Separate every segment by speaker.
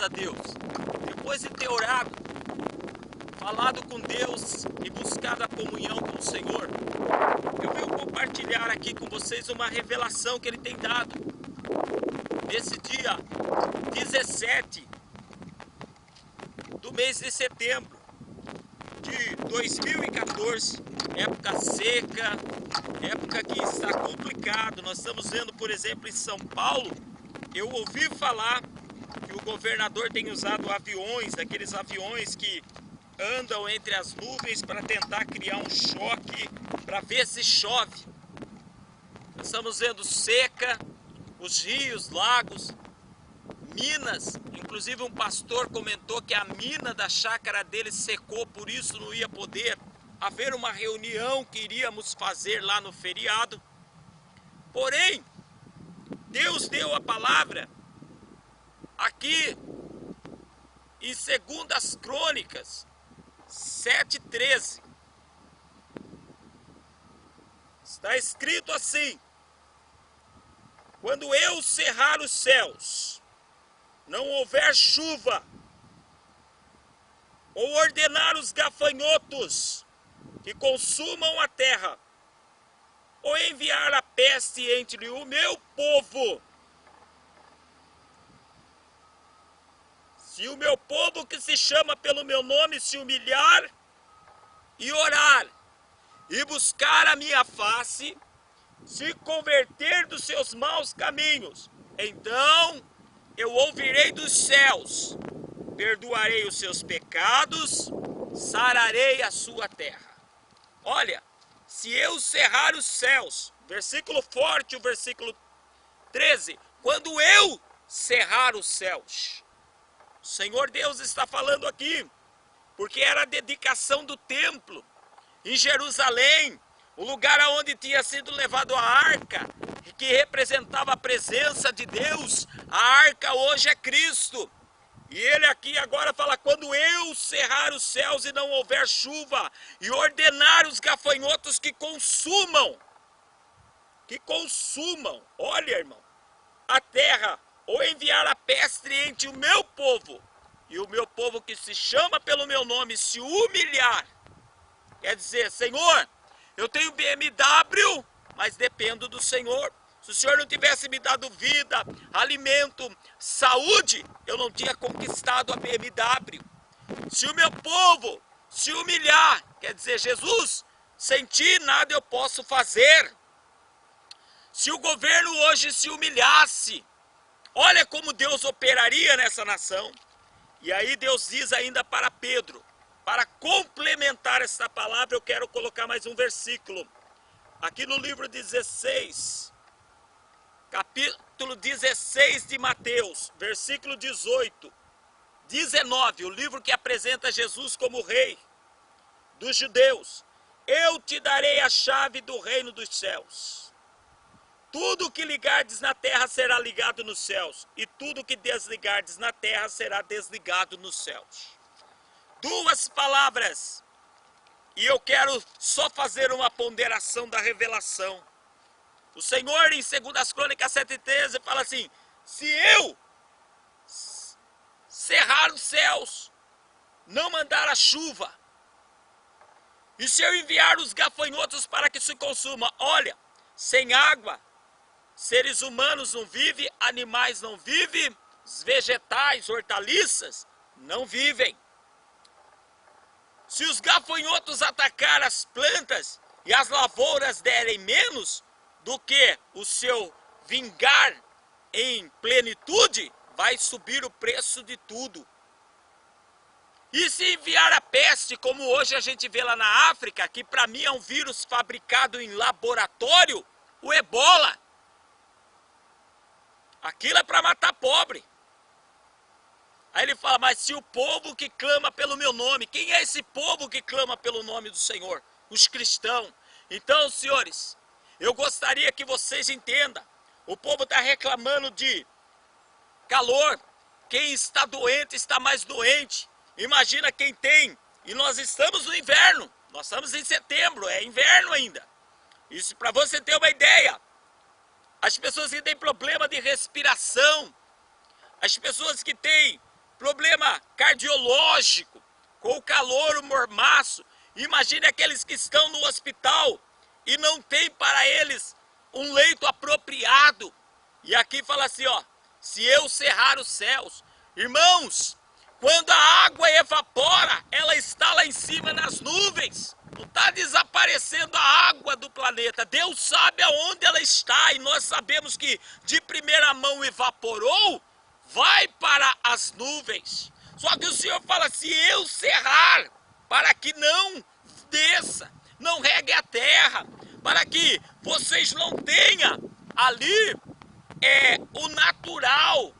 Speaker 1: Deus, depois de ter orado, falado com Deus e buscado a comunhão com o Senhor, eu venho compartilhar aqui com vocês uma revelação que Ele tem dado. Nesse dia 17 do mês de setembro de 2014, época seca, época que está complicado. Nós estamos vendo, por exemplo, em São Paulo, eu ouvi falar que o governador tem usado aviões, aqueles aviões que andam entre as nuvens para tentar criar um choque, para ver se chove. Nós estamos vendo seca, os rios, lagos, minas. Inclusive um pastor comentou que a mina da chácara dele secou, por isso não ia poder haver uma reunião que iríamos fazer lá no feriado. Porém, Deus deu a palavra aqui em 2 Crônicas 7:13. Está escrito assim: quando eu cerrar os céus, não houver chuva, ou ordenar os gafanhotos que consumam a terra, ou enviar a peste entre o meu povo, se o meu povo que se chama pelo meu nome se humilhar e orar, e buscar a minha face, se converter dos seus maus caminhos, então eu ouvirei dos céus, perdoarei os seus pecados, sararei a sua terra. Olha, se eu cerrar os céus, versículo forte, o versículo 13, quando eu cerrar os céus, o Senhor Deus está falando aqui, porque era a dedicação do templo em Jerusalém, o lugar aonde tinha sido levado a arca, que representava a presença de Deus. A arca hoje é Cristo. E ele aqui agora fala: quando eu cerrar os céus e não houver chuva, e ordenar os gafanhotos que consumam, olha, irmão, a terra, ou enviar a peste entre o meu povo, e o meu povo que se chama pelo meu nome se humilhar. Quer dizer, Senhor, eu tenho BMW, mas dependo do Senhor. Se o Senhor não tivesse me dado vida, alimento, saúde, eu não tinha conquistado a BMW. Se o meu povo se humilhar, quer dizer, Jesus, sem ti nada eu posso fazer. Se o governo hoje se humilhasse, olha como Deus operaria nessa nação. E aí Deus diz ainda para Pedro, para complementar essa palavra, eu quero colocar mais um versículo. Aqui no livro 16, capítulo 16 de Mateus, versículo 18, 19, o livro que apresenta Jesus como rei dos judeus. Eu te darei a chave do reino dos céus. Tudo que ligardes na terra será ligado nos céus, e tudo que desligardes na terra será desligado nos céus. Duas palavras, e eu quero só fazer uma ponderação da revelação. O Senhor em 2 Crônicas 7:13 fala assim: se eu cerrar os céus, não mandar a chuva, e se eu enviar os gafanhotos para que se consuma, olha, sem água, seres humanos não vivem, animais não vivem, vegetais, hortaliças não vivem. Se os gafanhotos atacar as plantas e as lavouras derem menos do que o seu vingar em plenitude, vai subir o preço de tudo. E se enviar a peste, como hoje a gente vê lá na África, que para mim é um vírus fabricado em laboratório, o ebola. Aquilo é para matar pobre. Aí ele fala: mas se o povo que clama pelo meu nome, quem é esse povo que clama pelo nome do Senhor? Os cristãos. Então, senhores, eu gostaria que vocês entendam, o povo está reclamando de calor, quem está doente está mais doente, imagina quem tem, e nós estamos no inverno, nós estamos em setembro, é inverno ainda. Isso para você ter uma ideia. As pessoas que têm problema de respiração, as pessoas que têm problema cardiológico, com o calor, o mormaço. Imagine aqueles que estão no hospital e não tem para eles um leito apropriado. E aqui fala assim, ó, se eu cerrar os céus, irmãos, quando a água evapora, ela está lá em cima nas nuvens. Não está desaparecendo a água do planeta. Deus sabe aonde ela está e nós sabemos que de primeira mão evaporou, vai para as nuvens. Só que o Senhor fala, se eu cerrar, para que não desça, não regue a terra, para que vocês não tenham ali o natural,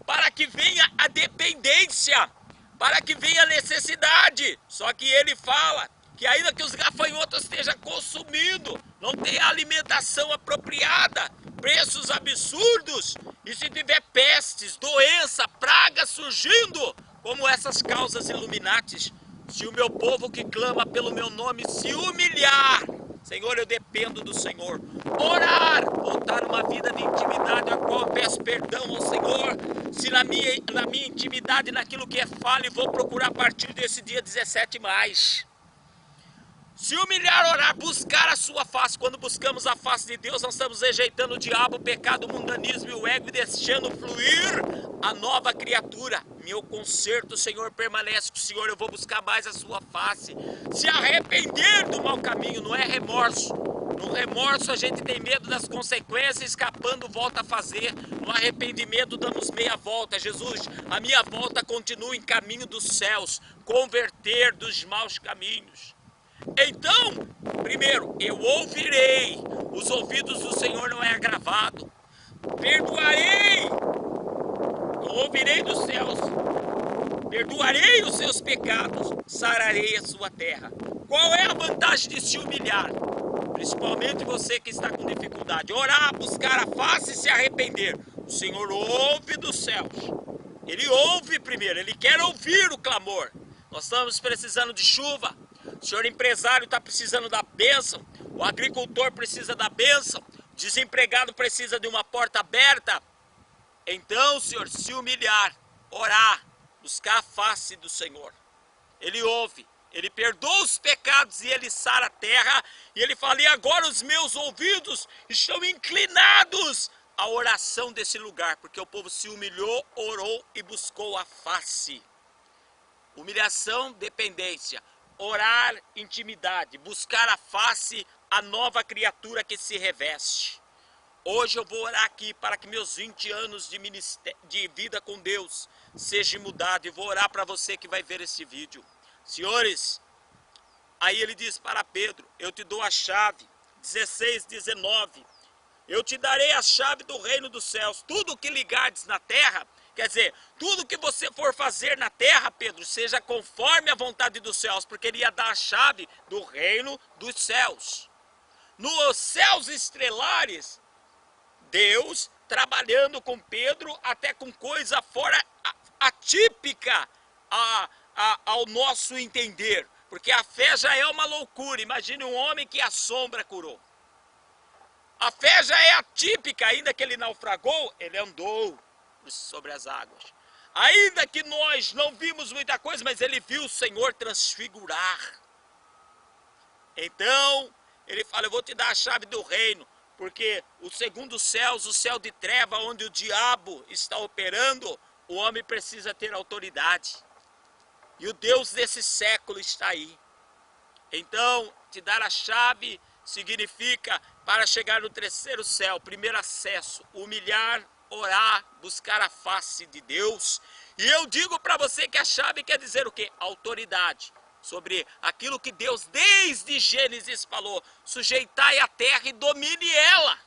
Speaker 1: para que venha a dependência, para que venha a necessidade. Só que ele fala que ainda que os gafanhotos estejam consumindo, não tem alimentação apropriada, preços absurdos, e se tiver pestes, doença, praga surgindo, como essas causas iluminatis, se o meu povo que clama pelo meu nome se humilhar, Senhor, eu dependo do Senhor, orar, voltar uma vida de intimidade, a qual eu peço perdão ao Senhor, se na minha intimidade, naquilo que é falha, e vou procurar a partir desse dia 17 mais. Se humilhar, orar, buscar a sua face. Quando buscamos a face de Deus, nós estamos rejeitando o diabo, o pecado, o mundanismo e o ego e deixando fluir a nova criatura. Meu conserto, Senhor, permanece com o Senhor. Eu vou buscar mais a sua face. Se arrepender do mau caminho, não é remorso. No remorso a gente tem medo das consequências, escapando volta a fazer. No arrependimento damos meia volta. Jesus, a minha volta continua em caminho dos céus. Converter dos maus caminhos. Então, primeiro, eu ouvirei, os ouvidos do Senhor não é agravado, perdoarei, eu ouvirei dos céus, perdoarei os seus pecados, sararei a sua terra. Qual é a vantagem de se humilhar? Principalmente você que está com dificuldade, orar, buscar a face e se arrepender. O Senhor ouve dos céus, Ele ouve primeiro, Ele quer ouvir o clamor. Nós estamos precisando de chuva. O senhor empresário está precisando da bênção, o agricultor precisa da bênção, o desempregado precisa de uma porta aberta. Então, Senhor, se humilhar, orar, buscar a face do Senhor. Ele ouve, Ele perdoa os pecados e Ele sara a terra. E Ele fala, e agora os meus ouvidos estão inclinados à oração desse lugar, porque o povo se humilhou, orou e buscou a face. Humilhação, dependência. Orar, intimidade, buscar a face, a nova criatura que se reveste. Hoje eu vou orar aqui para que meus 20 anos de vida com Deus sejam mudados. E vou orar para você que vai ver esse vídeo. Senhores, aí ele diz para Pedro, eu te dou a chave, 16, 19. Eu te darei a chave do reino dos céus. Tudo que ligardes na terra, quer dizer, tudo que você for fazer na terra, Pedro, seja conforme a vontade dos céus, porque ele ia dar a chave do reino dos céus. Nos céus estrelares, Deus trabalhando com Pedro, até com coisa fora atípica ao nosso entender, porque a fé já é uma loucura. Imagine um homem que a sombra curou. A fé já é atípica, ainda que ele naufragou, ele andou sobre as águas. Ainda que nós não vimos muita coisa, mas ele viu o Senhor transfigurar. Então, ele fala, eu vou te dar a chave do reino, porque o segundo céus, o céu de treva, onde o diabo está operando, o homem precisa ter autoridade. E o Deus desse século está aí. Então, te dar a chave significa, para chegar no terceiro céu, primeiro acesso, humilhar, orar, buscar a face de Deus. E eu digo para você que a chave quer dizer o quê? Autoridade. Sobre aquilo que Deus desde Gênesis falou. Sujeitai a terra e domine ela.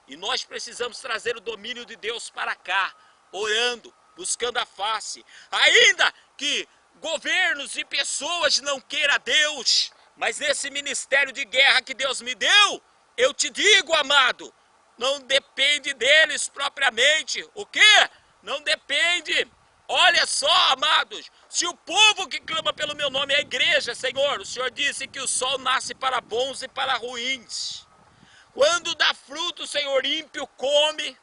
Speaker 1: E nós precisamos trazer o domínio de Deus para cá. Orando, buscando a face. Ainda que governos e pessoas não queiram Deus. Mas nesse ministério de guerra que Deus me deu, eu te digo, amado, não depende deles propriamente. O quê? Não depende. Olha só, amados, se o povo que clama pelo meu nome é a igreja, Senhor, o Senhor disse que o sol nasce para bons e para ruins. Quando dá fruto, Senhor, ímpio come,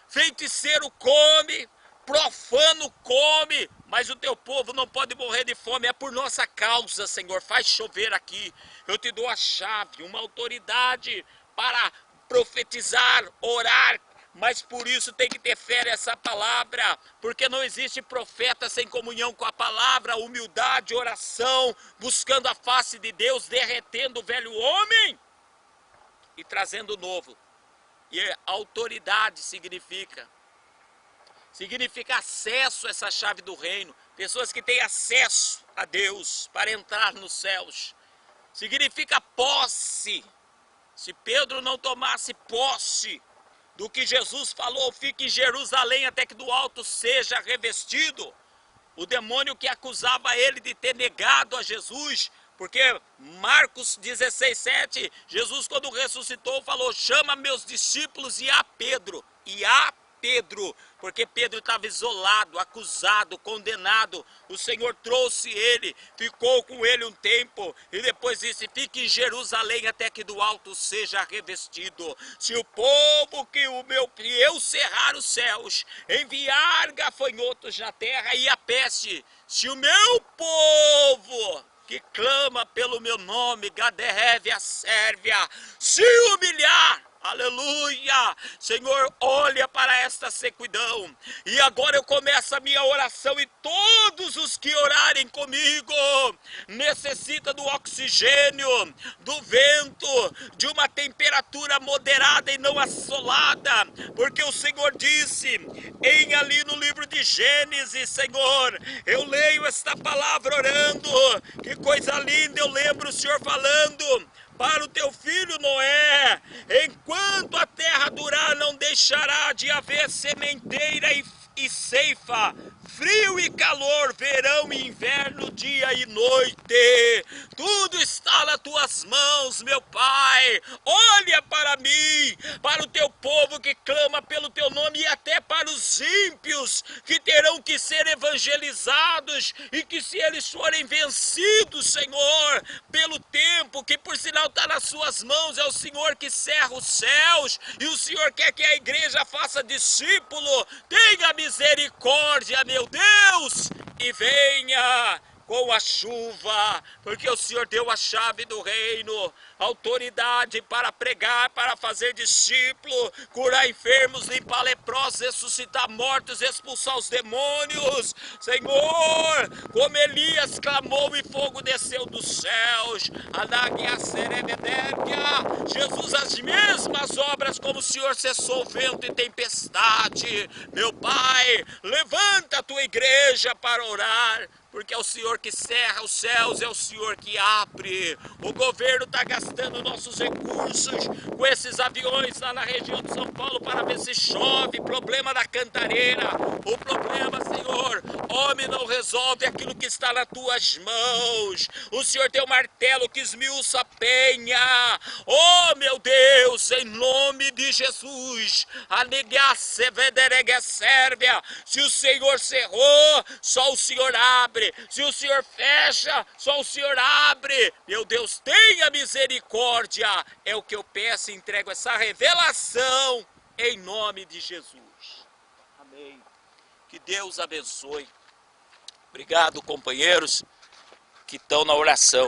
Speaker 1: feiticeiro come, profano come, mas o teu povo não pode morrer de fome. É por nossa causa, Senhor. Faz chover aqui. Eu te dou a chave, uma autoridade para profetizar, orar, mas por isso tem que ter fé nessa palavra, porque não existe profeta sem comunhão com a palavra, humildade, oração, buscando a face de Deus, derretendo o velho homem e trazendo o novo. E autoridade significa acesso a essa chave do reino, pessoas que têm acesso a Deus para entrar nos céus. Significa posse. Se Pedro não tomasse posse do que Jesus falou, fique em Jerusalém até que do alto seja revestido. O demônio que acusava ele de ter negado a Jesus, porque Marcos 16:7, Jesus quando ressuscitou falou, chama meus discípulos e a Pedro, porque Pedro estava isolado, acusado, condenado. O Senhor trouxe ele, ficou com ele um tempo e depois disse, fique em Jerusalém até que do alto seja revestido. Se o povo que eu cerrar os céus, enviar gafanhotos na terra e a peste, se o meu povo que clama pelo meu nome, Gadereve a Sérvia, se humilhar, aleluia, Senhor, olha para esta sequidão, e agora eu começo a minha oração, e todos os que orarem comigo, necessita do oxigênio, do vento, de uma temperatura moderada e não assolada, porque o Senhor disse, ali no livro de Gênesis, Senhor, eu leio esta palavra orando, que coisa linda, eu lembro o Senhor falando, para o teu filho Noé, enquanto a terra durar, não deixará de haver sementeira e ceifa, frio e calor, verão e inverno, dia e noite. Tudo está nas tuas mãos, meu Pai. Olha para mim, para o teu povo que clama pelo teu nome e até para os ímpios que terão que ser evangelizados e que se eles forem vencidos, Senhor, pelo tempo que por sinal está nas suas mãos, é o Senhor que cerra os céus e o Senhor quer que a igreja faça discípulo. Tenha misericórdia, meu Deus, e venha com a chuva, porque o Senhor deu a chave do reino, autoridade para pregar, para fazer discípulo, curar enfermos, limpar leprosos, ressuscitar mortos, expulsar os demônios. Senhor, como Elias clamou e fogo desceu dos céus, Jesus, as mesmas obras como o Senhor cessou o vento e tempestade. Meu Pai, levanta a tua igreja para orar, porque é o Senhor que cerra os céus, é o Senhor que abre. O governo está gastando nossos recursos com esses aviões lá na região de São Paulo para ver se chove, problema da cantareira. O problema, Senhor, homem não resolve aquilo que está nas tuas mãos. O Senhor tem o martelo que esmiuça a penha. Oh, meu Deus, em nome de Jesus, se o Senhor cerrou, só o Senhor abre. Se o Senhor fecha, só o Senhor abre. Meu Deus, tenha misericórdia. É o que eu peço e entrego essa revelação em nome de Jesus. Amém. Que Deus abençoe. Obrigado, companheiros que estão na oração.